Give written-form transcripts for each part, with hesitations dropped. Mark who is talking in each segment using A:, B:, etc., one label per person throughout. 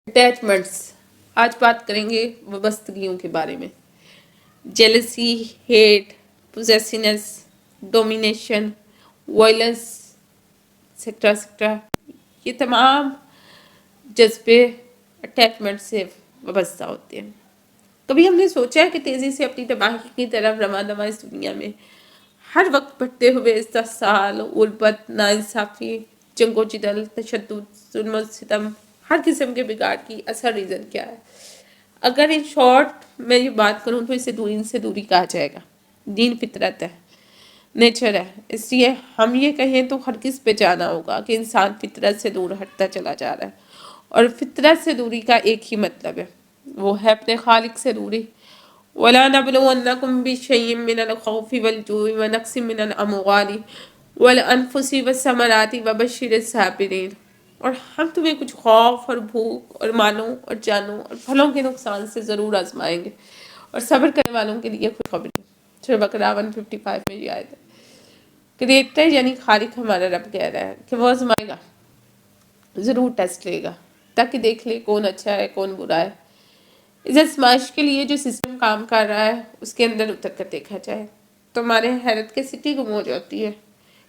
A: Attachments, آج بات کریں گے وابستگیوں کے بارے میں۔ جیلسی، ہیٹ، پوزیسنس، ڈومینیشن، وائلنس، سیکٹرا سیکٹرا، یہ تمام جذبے اٹیچمنٹ سے وابستہ ہوتے ہیں۔ کبھی ہم نے سوچا ہے کہ تیزی سے اپنی تباہی کی طرف رواں اس دنیا میں ہر وقت بڑھتے ہوئے استحصال، غربت، ناانصافی، جنگ و جدل، تشدد، ظلم و ستم، ہر قسم کے بگاڑ کی اصل ریزن کیا ہے؟ اگر ان شارٹ میں یہ بات کروں تو اسے دین سے دوری کہا جائے گا۔ دین فطرت ہے، نیچر ہے، اس لیے ہم یہ کہیں تو ہرگز پہ جانا ہوگا کہ انسان فطرت سے دور ہٹتا چلا جا رہا ہے، اور فطرت سے دوری کا ایک ہی مطلب ہے، وہ ہے اپنے خالق سے دوری۔ وَلَا نَبْلُوَنَّكُمْ بِشَيْءٍ مِّنَ الْخَوْفِ وَالْجُوعِ وَنَقْصٍ مِّنَ الْأَمْوَالِ وَالْأَنفُسِ وَالثَّمَرَاتِ وَبَشِّرِ الصَّابِرِينَ، اور ہم تمہیں کچھ خوف اور بھوک اور مالوں اور جانوں اور پھلوں کے نقصان سے ضرور آزمائیں گے، اور صبر کرنے والوں کے لیے خوشخبری۔ سورہ بقرہ 155 میں یہ آیت ہے۔ کریٹر یعنی خالق ہمارا رب کہہ رہا ہے کہ وہ آزمائے گا، ضرور ٹیسٹ لے گا، تاکہ دیکھ لے کون اچھا ہے کون برا ہے۔ اس آزمائش کے لیے جو سسٹم کام کر رہا ہے اس کے اندر اتر کر دیکھا جائے تو ہمارے حیرت کی سٹی گم ہو جاتی ہے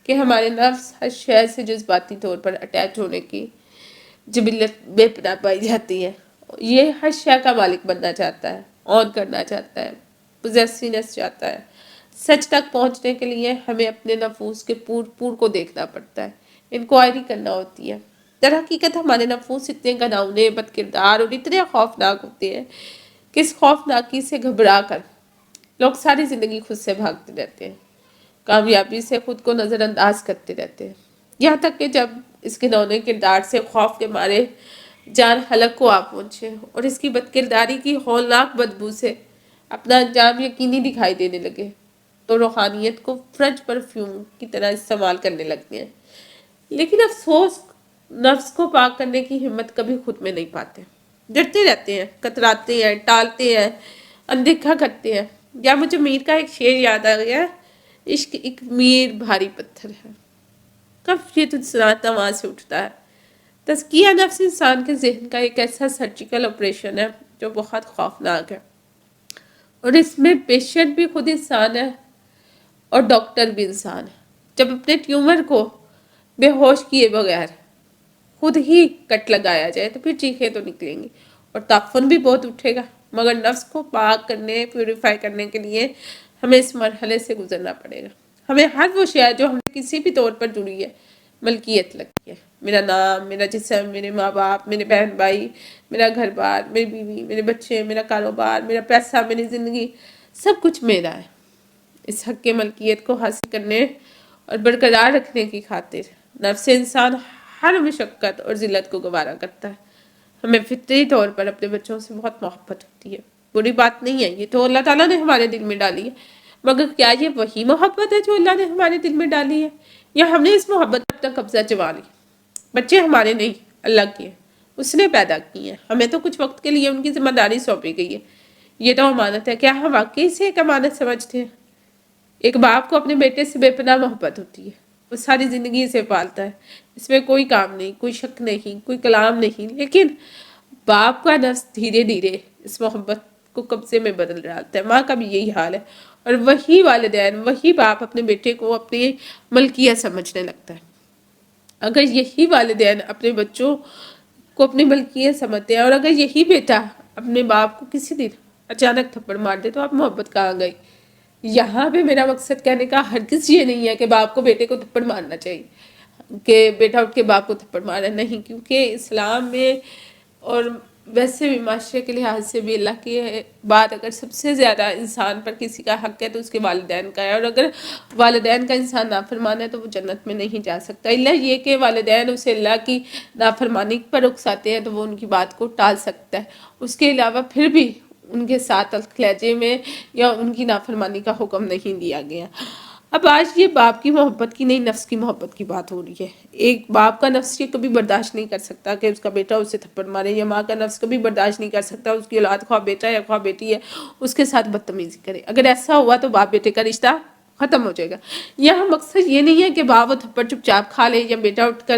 A: کہ ہمارے نفس ہر شے سے جذباتی طور پر اٹیچ ہونے کی جبلت بے پناہ پائی جاتی ہے۔ یہ ہر شے کا مالک بننا چاہتا ہے، اون کرنا چاہتا ہے، پوزیسنس چاہتا ہے۔ سچ تک پہنچنے کے لیے ہمیں اپنے نفوس کے پور کو دیکھنا پڑتا ہے، انکوائری کرنا ہوتی ہے۔ در حقیقت ہمارے نفوس اتنے گھناؤنے، بد کردار اور اتنے خوفناک ہوتے ہیں کہ اس خوفناکی سے گھبرا کر لوگ ساری زندگی خود سے بھاگتے رہتے ہیں، کامیابی سے خود کو نظر انداز کرتے رہتے ہیں، یہاں تک کہ جب اس گھناؤنے کردار سے خوف کے مارے جان حلق کو آ پہنچے اور اس کی بد کرداری کی ہولناک بدبو سے اپنا انجام یقینی دکھائی دینے لگے تو روحانیت کو فرنچ پرفیوم کی طرح استعمال کرنے لگتے ہیں۔ لیکن افسوس، نفس کو پاک کرنے کی ہمت کبھی خود میں نہیں پاتے، ڈرتے رہتے ہیں، کتراتے ہیں، ٹالتے ہیں، اندیکھا کرتے ہیں۔ یا مجھے میر کا ایک شعر یاد آ گیا، عشق ایک میر بھاری پتھر ہے، کب یہ تجھ سناتا وہاں سے اٹھتا ہے۔ تزکیہ نفس انسان کے ذہن کا ایک ایسا سرجیکل آپریشن ہے جو بہت خوفناک ہے، اور اس میں پیشنٹ بھی خود انسان ہے اور ڈاکٹر بھی انسان ہے۔ جب اپنے ٹیومر کو بے ہوش کیے بغیر خود ہی کٹ لگایا جائے تو پھر چیخیں تو نکلیں گی اور تعفن بھی بہت اٹھے گا، مگر نفس کو پاک کرنے، پیوریفائی کرنے کے لیے ہمیں اس مرحلے سے گزرنا پڑے گا۔ ہمیں ہر وہ شے جو ہمیں کسی بھی طور پر جڑی ہے ملکیت لگتی ہے، میرا نام، میرا جسم، میرے ماں باپ، میرے بہن بھائی، میرا گھر بار، میری بیوی، میرے بچے، میرا کاروبار، میرا پیسہ، میری زندگی، سب کچھ میرا ہے۔ اس حق کے ملکیت کو حاصل کرنے اور برقرار رکھنے کی خاطر نفس انسان ہر مشقت اور ذلت کو گوارا کرتا ہے۔ ہمیں فطری طور پر اپنے بچوں سے بہت محبت ہوتی ہے، بری بات نہیں ہے، یہ تو اللہ تعالیٰ نے ہمارے دل میں ڈالی ہے، مگر کیا یہ وہی محبت ہے جو اللہ نے ہمارے دل میں ڈالی ہے، یا ہم نے اس محبت پر اپنا قبضہ جما لی؟ بچے ہمارے نہیں، اللہ کے ہیں، اس نے پیدا کی ہیں، ہمیں تو کچھ وقت کے لیے ان کی ذمہ داری سونپی گئی ہے، یہ تو امانت ہے۔ کیا ہم واقعی اسے ایک امانت سمجھتے ہیں؟ ایک باپ کو اپنے بیٹے سے بے پناہ محبت ہوتی ہے، وہ ساری زندگی اسے پالتا ہے، اس میں کوئی کام نہیں، کوئی شک نہیں، کوئی کلام نہیں، لیکن باپ کا نفس دھیرے دھیرے اس محبت کو قبضے میں بدل ڈالتا ہے۔ ماں کا بھی یہی حال ہے، اور وہی والدین، وہی باپ اپنے بیٹے کو اپنی ملکیت سمجھنے لگتا ہے۔ اگر یہی والدین اپنے بچوں کو اپنی ملکیت سمجھتے ہیں، اور اگر یہی بیٹا اپنے باپ کو کسی دن اچانک تھپڑ مار دے تو آپ محبت کہاں گئی؟ یہاں پہ میرا مقصد کہنے کا ہرگز یہ نہیں ہے کہ باپ کو بیٹے کو تھپڑ مارنا چاہیے، کہ بیٹا اٹھ کے باپ کو تھپڑ مارا، نہیں، کیونکہ اسلام میں اور ویسے بھی معاشرے کے لحاظ سے بھی اللہ کی بات، اگر سب سے زیادہ انسان پر کسی کا حق ہے تو اس کے والدین کا ہے، اور اگر والدین کا انسان نافرمان ہے تو وہ جنت میں نہیں جا سکتا، الا یہ کہ والدین اسے اللہ کی نافرمانی پر اکساتے ہیں تو وہ ان کی بات کو ٹال سکتا ہے، اس کے علاوہ پھر بھی ان کے ساتھ تلخ لہجے میں یا ان کی نافرمانی کا حکم نہیں دیا گیا۔ اب آج یہ باپ کی محبت کی نہیں، نفس کی محبت کی بات ہو رہی ہے۔ ایک باپ کا نفس یہ کبھی برداشت نہیں کر سکتا کہ اس کا بیٹا اسے تھپڑ مارے، یا ماں کا نفس کبھی برداشت نہیں کر سکتا اس کی اولاد خواہ بیٹا یا خواہ بیٹی ہے اس کے ساتھ بدتمیزی کرے۔ اگر ایسا ہوا تو باپ بیٹے کا رشتہ ختم ہو جائے گا۔ یہاں مقصد یہ نہیں ہے کہ باپ وہ تھپڑ چپ چاپ کھا لے یا بیٹا اٹھ کر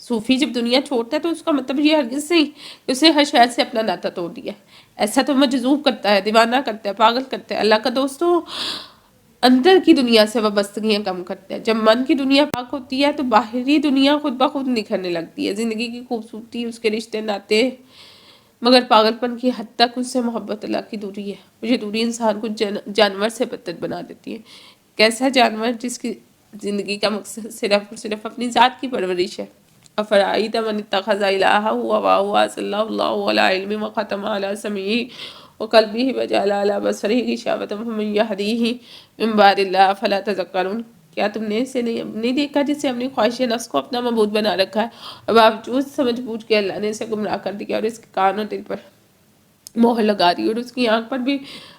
A: صوفی جب دنیا چھوڑتا ہے تو اس کا مطلب یہ ہرگز نہیں کہ اسے ہر شہر سے اپنا ناتا توڑ دیا. ایسا تو مجذوب کرتا ہے، دیوانہ کرتا ہے، پاگل کرتا ہے. اللہ کا دوستوں اندر کی دنیا سے وابستگیاں کم کرتے ہیں. جب من کی دنیا پاک ہوتی ہے تو باہری دنیا خود بخود نکھرنے لگتی ہے. زندگی کی خوبصورتی، اس کے رشتے ناتے، مگر پاگل پن کی حد تک اس سے محبت اللہ کی دوری ہے. مجھے دوری انسان کو جانور سے بدتر بنا دیتی ہے. کیسا جانور جس کی زندگی کا مقصد صرف اور صرف اپنی ذات کی پرورش ہے. افرائیت من اتخذ الہہ ہواہ وصلی اللہ علی علم وختم علی سمعہ وقلبہ وجعل علی بصرہ غشاوۃ فمن یہدیہ من بعد اللہ فلا تذکرون. کیا تم نے اسے نہیں دیکھا جسے اپنی خواہش نفس کو اپنا معبود بنا رکھا ہے اور باوجود سمجھ بوجھ کے اللہ نے اسے گمراہ کر دیا اور اس کے کان اور دل پر مہر لگا دی اور اس کی آنکھ پر بھی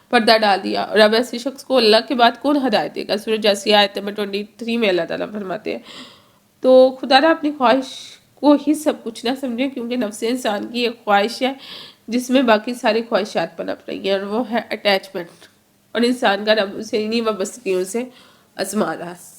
A: پردہ ڈال دیا. اور اب ایسے شخص کو اللہ کے بعد کون ہدایت دے گا؟ سورہ جاسیہ آیت نمبر 23 میں اللہ تعالیٰ فرماتے ہیں تو خدا را اپنی خواہش کو ہی سب کچھ نہ سمجھے، کیونکہ نفس انسان کی ایک خواہش ہے جس میں باقی ساری خواہشات پنپ رہی ہیں، اور وہ ہے اٹیچمنٹ. اور انسان کا رب اسے انہی وابستگیوں سے آزما رہا ہے.